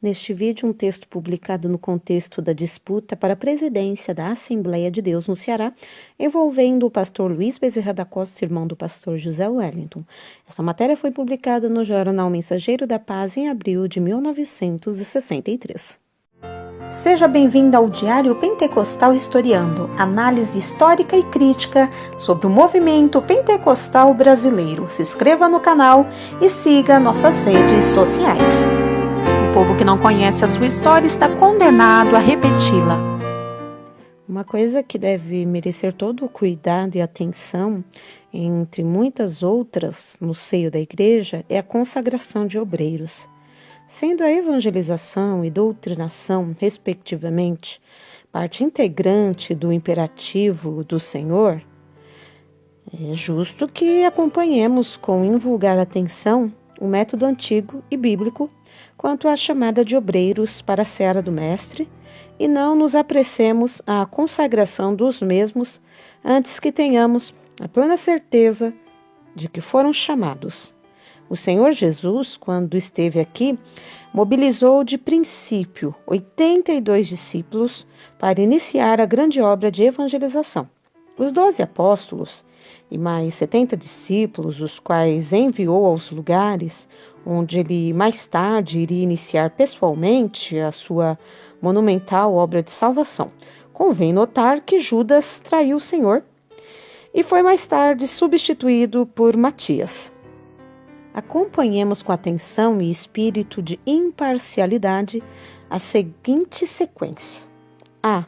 Neste vídeo, um texto publicado no contexto da disputa para a presidência da Assembleia de Deus no Ceará, envolvendo o pastor Luiz Bezerra da Costa, irmão do pastor José Wellington. Essa matéria foi publicada no jornal Mensageiro da Paz em abril de 1963. Seja bem-vindo ao Diário Pentecostal Historiando, análise histórica e crítica sobre o movimento pentecostal brasileiro. Se inscreva no canal e siga nossas redes sociais. O povo que não conhece a sua história está condenado a repeti-la. Uma coisa que deve merecer todo o cuidado e atenção, entre muitas outras no seio da igreja, é a consagração de obreiros. Sendo a evangelização e doutrinação, respectivamente, parte integrante do imperativo do Senhor, é justo que acompanhemos com invulgar atenção o método antigo e bíblico quanto à chamada de obreiros para a seara do Mestre e não nos apressemos à consagração dos mesmos antes que tenhamos a plena certeza de que foram chamados. O Senhor Jesus, quando esteve aqui, mobilizou de princípio 82 discípulos para iniciar a grande obra de evangelização. Os 12 apóstolos e mais 70 discípulos, os quais enviou aos lugares onde ele mais tarde iria iniciar pessoalmente a sua monumental obra de salvação. Convém notar que Judas traiu o Senhor e foi mais tarde substituído por Matias. Acompanhemos com atenção e espírito de imparcialidade a seguinte sequência. A.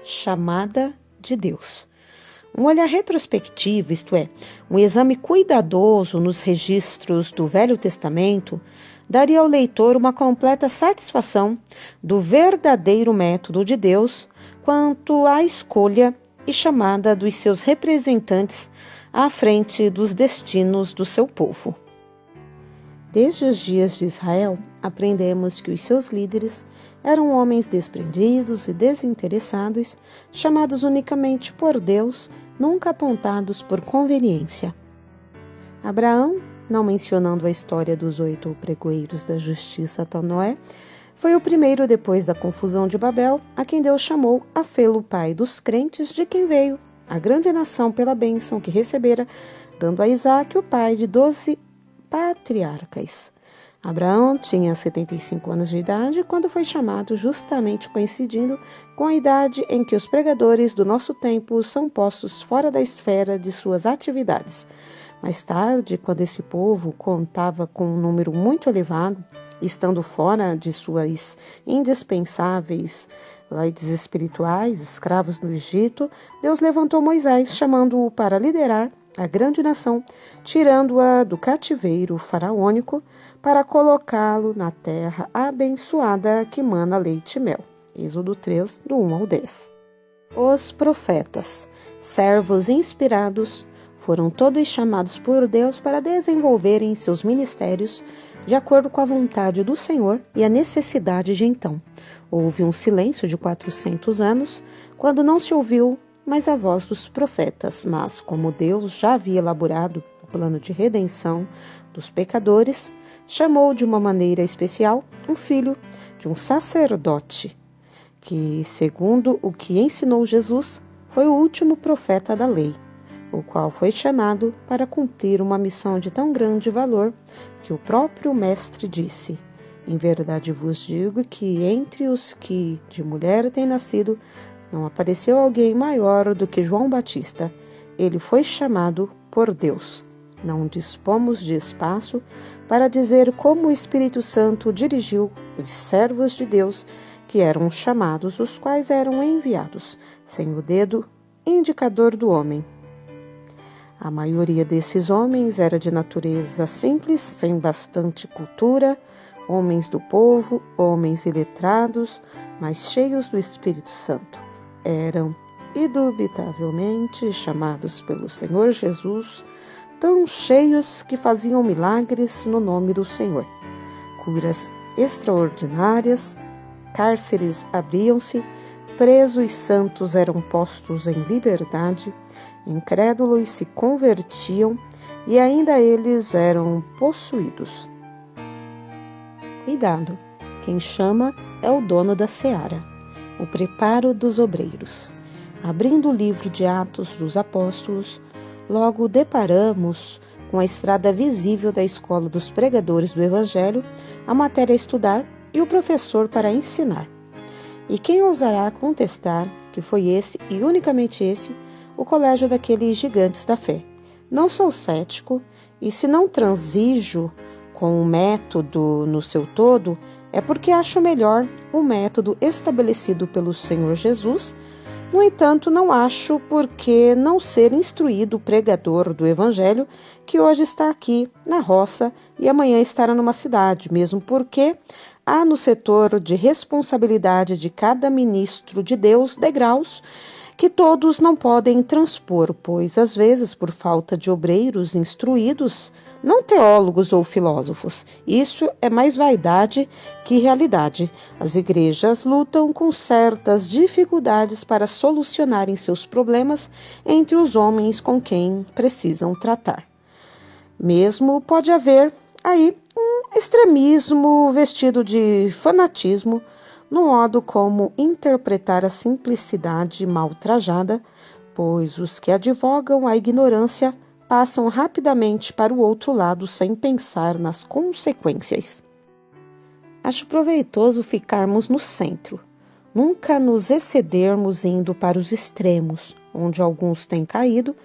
Chamada de Deus. Um olhar retrospectivo, isto é, um exame cuidadoso nos registros do Velho Testamento, daria ao leitor uma completa satisfação do verdadeiro método de Deus quanto à escolha e chamada dos seus representantes à frente dos destinos do seu povo. Desde os dias de Israel, aprendemos que os seus líderes eram homens desprendidos e desinteressados, chamados unicamente por Deus, nunca apontados por conveniência. Abraão, não mencionando a história dos 8 pregoeiros da justiça até Noé, foi o primeiro depois da confusão de Babel, a quem Deus chamou a fê-lo pai dos crentes, de quem veio a grande nação pela bênção que recebera, dando a Isaque o pai de 12 patriarcas. Abraão tinha 75 anos de idade quando foi chamado, justamente coincidindo com a idade em que os pregadores do nosso tempo são postos fora da esfera de suas atividades. Mais tarde, quando esse povo contava com um número muito elevado, estando fora de suas indispensáveis leis espirituais, escravos no Egito, Deus levantou Moisés, chamando-o para liderar a grande nação, tirando-a do cativeiro faraônico para colocá-lo na terra abençoada que mana leite e mel. Êxodo 3, do 1 ao 10. Os profetas, servos inspirados, foram todos chamados por Deus para desenvolverem seus ministérios de acordo com a vontade do Senhor e a necessidade de então. Houve um silêncio de 400 anos, quando não se ouviu mais a voz dos profetas, mas como Deus já havia elaborado o plano de redenção dos pecadores, chamou de uma maneira especial um filho de um sacerdote, que, segundo o que ensinou Jesus, foi o último profeta da lei, o qual foi chamado para cumprir uma missão de tão grande valor que o próprio Mestre disse: em verdade vos digo que entre os que de mulher têm nascido, não apareceu alguém maior do que João Batista. Ele foi chamado por Deus. Não dispomos de espaço para dizer como o Espírito Santo dirigiu os servos de Deus que eram chamados, os quais eram enviados, sem o dedo indicador do homem. A maioria desses homens era de natureza simples, sem bastante cultura, homens do povo, homens iletrados, mas cheios do Espírito Santo. Eram, indubitavelmente, chamados pelo Senhor Jesus, tão cheios que faziam milagres no nome do Senhor. Curas extraordinárias, cárceres abriam-se, presos santos eram postos em liberdade, incrédulos se convertiam e ainda eles eram possuídos. Cuidado! Quem chama é o dono da seara, o preparo dos obreiros. Abrindo o livro de Atos dos Apóstolos, logo deparamos com a estrada visível da escola dos pregadores do Evangelho, a matéria a estudar e o professor para ensinar. E quem ousará contestar que foi esse, e unicamente esse, o colégio daqueles gigantes da fé? Não sou cético, e se não transijo com o método no seu todo, é porque acho melhor o método estabelecido pelo Senhor Jesus. No entanto, não acho por que não ser instruído o pregador do Evangelho que hoje está aqui na roça e amanhã estará numa cidade, mesmo porque há no setor de responsabilidade de cada ministro de Deus degraus que todos não podem transpor, pois às vezes, por falta de obreiros instruídos, não teólogos ou filósofos, isso é mais vaidade que realidade. As igrejas lutam com certas dificuldades para solucionarem seus problemas entre os homens com quem precisam tratar. Mesmo pode haver aí um extremismo vestido de fanatismo no modo como interpretar a simplicidade mal trajada, pois os que advogam a ignorância passam rapidamente para o outro lado sem pensar nas consequências. Acho proveitoso ficarmos no centro, nunca nos excedermos indo para os extremos, onde alguns têm caído,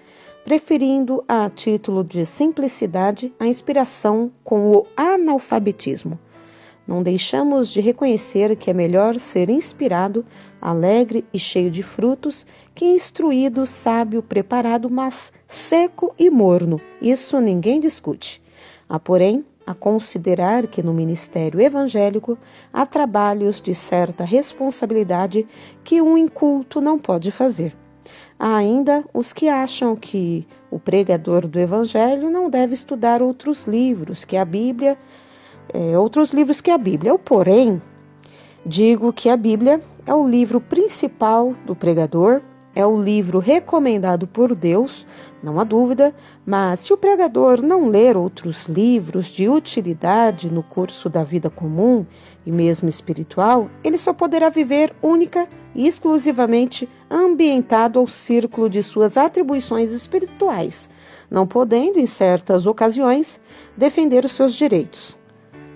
preferindo, a título de simplicidade, a inspiração com o analfabetismo. Não deixamos de reconhecer que é melhor ser inspirado, alegre e cheio de frutos, que instruído, sábio, preparado, mas seco e morno. Isso ninguém discute. Há, porém, a considerar que no ministério evangélico há trabalhos de certa responsabilidade que um inculto não pode fazer. Há ainda os que acham que o pregador do evangelho não deve estudar outros livros que a Bíblia. Eu, porém, digo que a Bíblia é o livro principal do pregador, é o livro recomendado por Deus, não há dúvida, mas se o pregador não ler outros livros de utilidade no curso da vida comum e mesmo espiritual, ele só poderá viver única e exclusivamente ambientado ao círculo de suas atribuições espirituais, não podendo, em certas ocasiões, defender os seus direitos.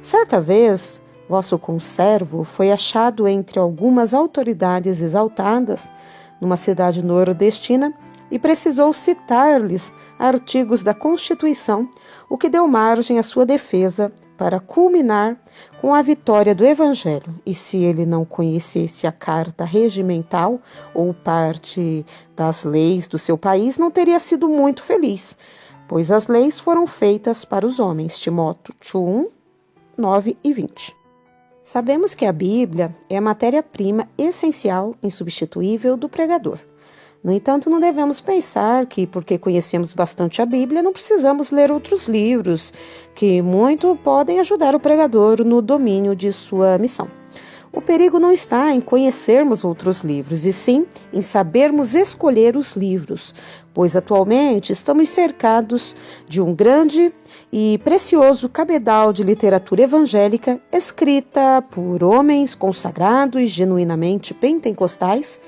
Certa vez, vosso conservo foi achado entre algumas autoridades exaltadas numa cidade nordestina e precisou citar-lhes artigos da Constituição, o que deu margem à sua defesa para culminar com a vitória do Evangelho. E se ele não conhecesse a carta regimental ou parte das leis do seu país, não teria sido muito feliz, pois as leis foram feitas para os homens. Timóteo 1, 9 e 20. Sabemos que a Bíblia é a matéria-prima essencial, insubstituível do pregador. No entanto, não devemos pensar que, porque conhecemos bastante a Bíblia, não precisamos ler outros livros, que muito podem ajudar o pregador no domínio de sua missão. O perigo não está em conhecermos outros livros, e sim em sabermos escolher os livros, pois atualmente estamos cercados de um grande e precioso cabedal de literatura evangélica escrita por homens consagrados e genuinamente pentecostais,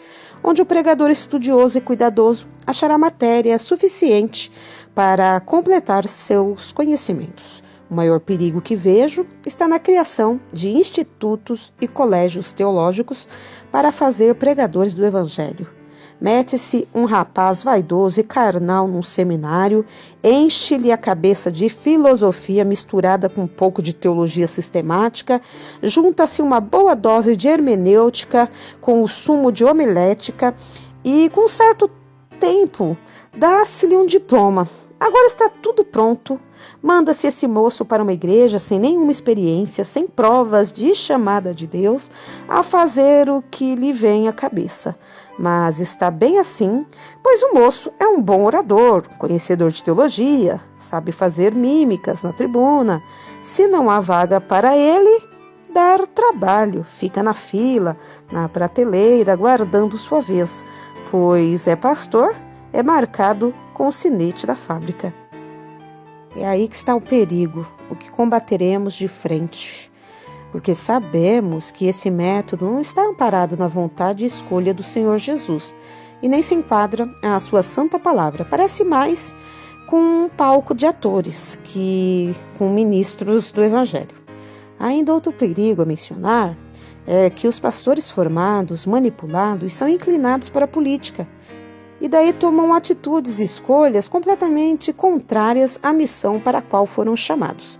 onde o pregador estudioso e cuidadoso achará matéria suficiente para completar seus conhecimentos. O maior perigo que vejo está na criação de institutos e colégios teológicos para fazer pregadores do Evangelho. Mete-se um rapaz vaidoso e carnal num seminário, enche-lhe a cabeça de filosofia misturada com um pouco de teologia sistemática, junta-se uma boa dose de hermenêutica com o sumo de homilética e, com certo tempo, dá-se-lhe um diploma. Agora está tudo pronto. Manda-se esse moço para uma igreja sem nenhuma experiência, sem provas de chamada de Deus, a fazer o que lhe vem à cabeça. Mas está bem assim, pois o moço é um bom orador, conhecedor de teologia, sabe fazer mímicas na tribuna. Se não há vaga para ele, dar trabalho, fica na fila, na prateleira, aguardando sua vez, pois é pastor, é marcado com o sinete da fábrica. É aí que está o perigo, o que combateremos de frente. porque sabemos que esse método não está amparado na vontade e escolha do Senhor Jesus e nem se enquadra à sua santa palavra. Parece mais com um palco de atores que com ministros do Evangelho. Ainda outro perigo a mencionar é que os pastores formados, manipulados, são inclinados para a política e daí tomam atitudes e escolhas completamente contrárias à missão para a qual foram chamados.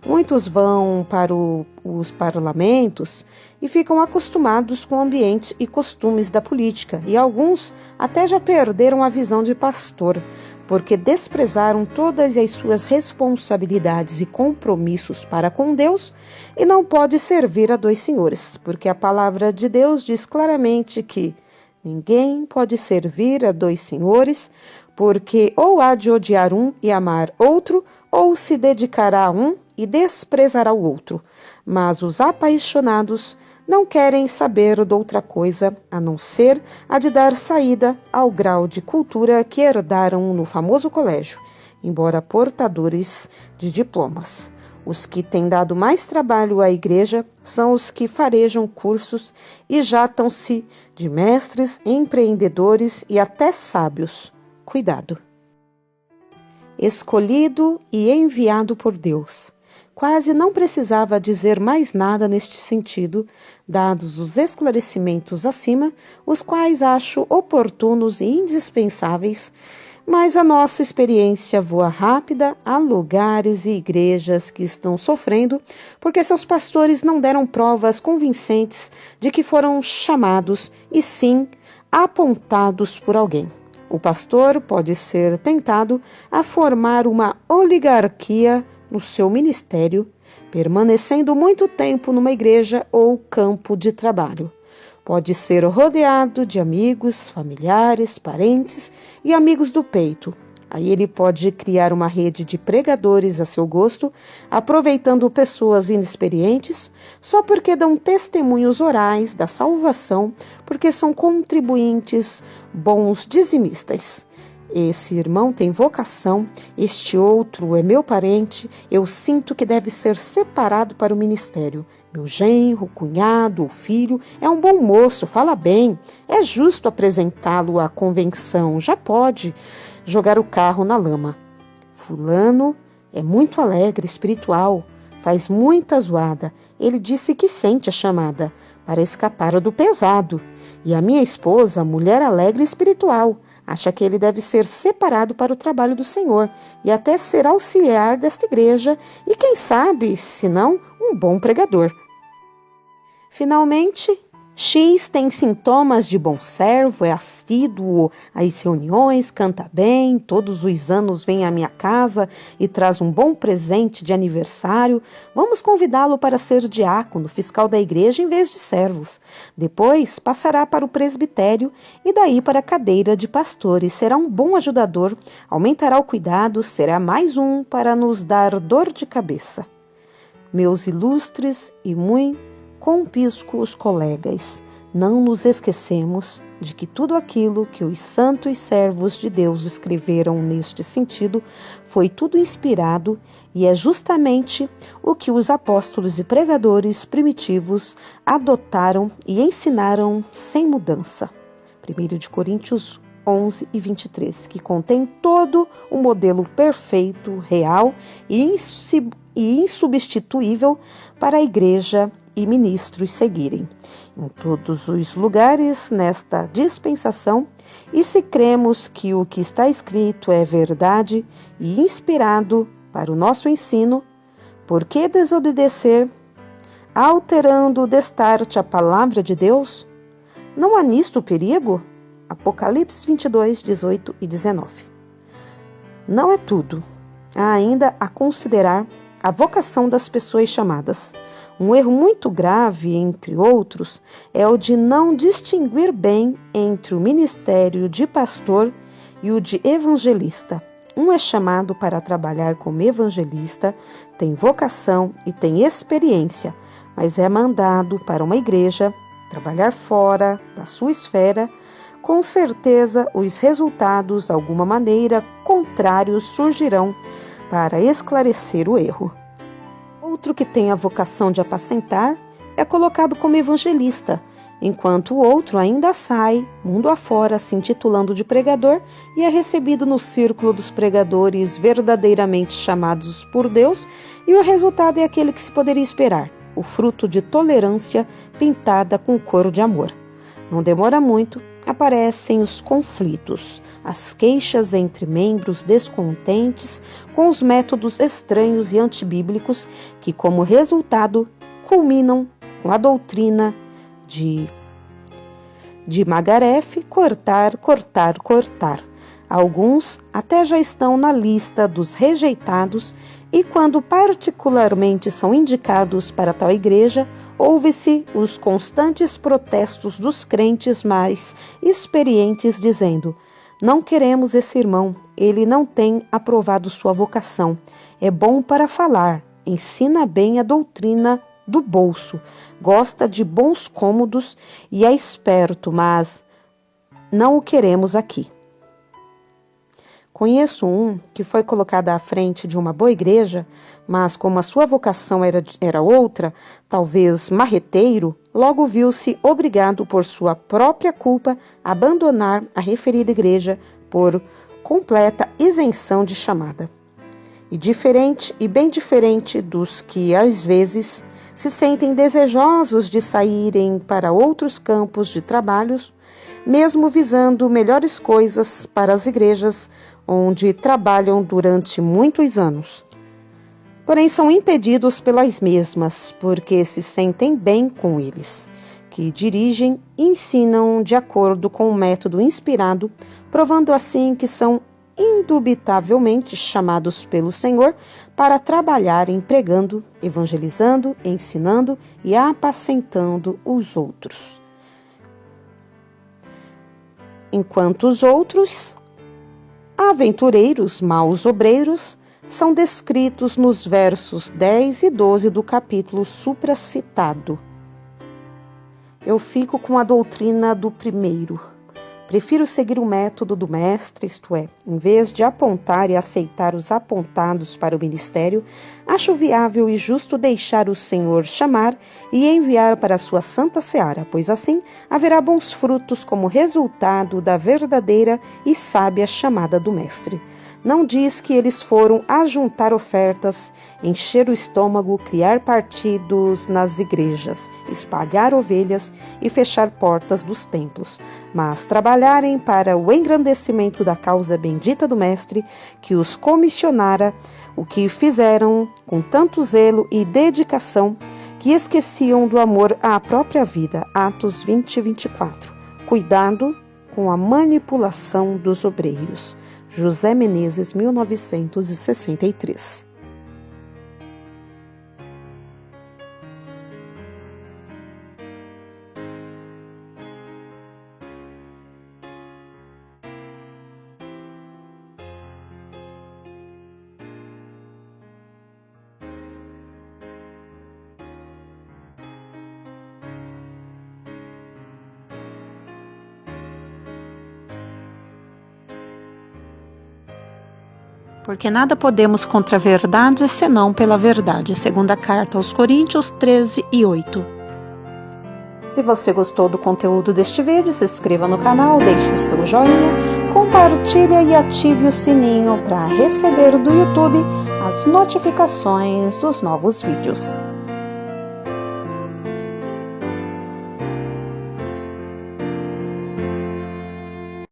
Muitos vão para os parlamentos e ficam acostumados com o ambiente e costumes da política, e alguns até já perderam a visão de pastor, porque desprezaram todas as suas responsabilidades e compromissos para com Deus e não pode servir a dois senhores, porque a palavra de Deus diz claramente que ninguém pode servir a dois senhores, porque ou há de odiar um e amar outro, ou se dedicará a um e desprezará o outro. Mas os apaixonados não querem saber de outra coisa a não ser a de dar saída ao grau de cultura que herdaram no famoso colégio, embora portadores de diplomas. Os que têm dado mais trabalho à igreja são os que farejam cursos e jatam-se de mestres, empreendedores e até sábios. Cuidado! Escolhido e enviado por Deus. Quase não precisava dizer mais nada neste sentido, dados os esclarecimentos acima, os quais acho oportunos e indispensáveis, mas a nossa experiência voa rápida a lugares e igrejas que estão sofrendo porque seus pastores não deram provas convincentes de que foram chamados e sim apontados por alguém. O pastor pode ser tentado a formar uma oligarquia no seu ministério, permanecendo muito tempo numa igreja ou campo de trabalho. Pode ser rodeado de amigos, familiares, parentes e amigos do peito. Aí ele pode criar uma rede de pregadores a seu gosto, aproveitando pessoas inexperientes, só porque dão testemunhos orais da salvação, porque são contribuintes bons dizimistas. Esse irmão tem vocação, este outro é meu parente, eu sinto que deve ser separado para o ministério. Meu genro, cunhado ou filho é um bom moço, fala bem, é justo apresentá-lo à convenção, já pode jogar o carro na lama. Fulano é muito alegre, espiritual, faz muita zoada. Ele disse que sente a chamada para escapar do pesado. E a minha esposa, mulher alegre e espiritual, acha que ele deve ser separado para o trabalho do Senhor e até ser auxiliar desta igreja e, quem sabe, se não, um bom pregador. Finalmente, X tem sintomas de bom servo, é assíduo às reuniões, canta bem, todos os anos vem à minha casa e traz um bom presente de aniversário. Vamos convidá-lo para ser diácono, fiscal da igreja em vez de servos. Depois passará para o presbitério e daí para a cadeira de pastores. Será um bom ajudador, aumentará o cuidado, será mais um para nos dar dor de cabeça. Meus ilustres e muito compíscuos colegas, não nos esquecemos de que tudo aquilo que os santos servos de Deus escreveram neste sentido foi tudo inspirado e é justamente o que os apóstolos e pregadores primitivos adotaram e ensinaram sem mudança. 1 Coríntios 11 e 23, que contém todo o modelo perfeito, real e insubstituível para a igreja e ministros seguirem em todos os lugares nesta dispensação, e se cremos que o que está escrito é verdade e inspirado para o nosso ensino, por que desobedecer, alterando destarte a palavra de Deus? Não há nisto perigo? Apocalipse 22, 18 e 19. Não é tudo. Há ainda a considerar a vocação das pessoas chamadas. Um erro muito grave, entre outros, é o de não distinguir bem entre o ministério de pastor e o de evangelista. Um é chamado para trabalhar como evangelista, tem vocação e tem experiência, mas é mandado para uma igreja trabalhar fora da sua esfera. Com certeza, os resultados, de alguma maneira, contrários surgirão para esclarecer o erro. outro que tem a vocação de apacentar é colocado como evangelista, enquanto o outro ainda sai, mundo afora, se intitulando de pregador e é recebido no círculo dos pregadores verdadeiramente chamados por Deus, e o resultado é aquele que se poderia esperar, o fruto de tolerância pintada com cor de amor. Não demora muito, aparecem os conflitos, as queixas entre membros descontentes com os métodos estranhos e antibíblicos que, como resultado, culminam com a doutrina de Magaref, cortar, cortar, cortar. Alguns até já estão na lista dos rejeitados e, quando particularmente são indicados para tal igreja, ouve-se os constantes protestos dos crentes mais experientes dizendo: não queremos esse irmão, ele não tem aprovado sua vocação, é bom para falar, ensina bem a doutrina do bolso, gosta de bons cômodos e é esperto, mas não o queremos aqui. Conheço um que foi colocado à frente de uma boa igreja, mas como a sua vocação era outra, talvez marreteiro, logo viu-se obrigado por sua própria culpa a abandonar a referida igreja por completa isenção de chamada. E bem diferente dos que às vezes se sentem desejosos de saírem para outros campos de trabalhos, mesmo visando melhores coisas para as igrejas onde trabalham durante muitos anos. Porém, são impedidos pelas mesmas, porque se sentem bem com eles, que dirigem e ensinam de acordo com o método inspirado, provando assim que são indubitavelmente chamados pelo Senhor para trabalharem pregando, evangelizando, ensinando e apacentando os outros. Enquanto os outros, aventureiros, maus obreiros, são descritos nos versos 10 e 12 do capítulo supracitado. Eu fico com a doutrina do primeiro. Prefiro seguir o método do mestre, isto é, em vez de apontar e aceitar os apontados para o ministério, acho viável e justo deixar o Senhor chamar e enviar para a sua santa seara, pois assim haverá bons frutos como resultado da verdadeira e sábia chamada do mestre. Não diz que eles foram ajuntar ofertas, encher o estômago, criar partidos nas igrejas, espalhar ovelhas e fechar portas dos templos, mas trabalharem para o engrandecimento da causa bendita do Mestre, que os comissionara, o que fizeram com tanto zelo e dedicação, que esqueciam do amor à própria vida. Atos 20 e 24. Cuidado com a manipulação dos obreiros. José Menezes, 1963. Porque nada podemos contra a verdade, senão pela verdade. Segunda carta aos Coríntios 13 e 8. Se você gostou do conteúdo deste vídeo, se inscreva no canal, deixe o seu joinha, compartilhe e ative o sininho para receber do YouTube as notificações dos novos vídeos.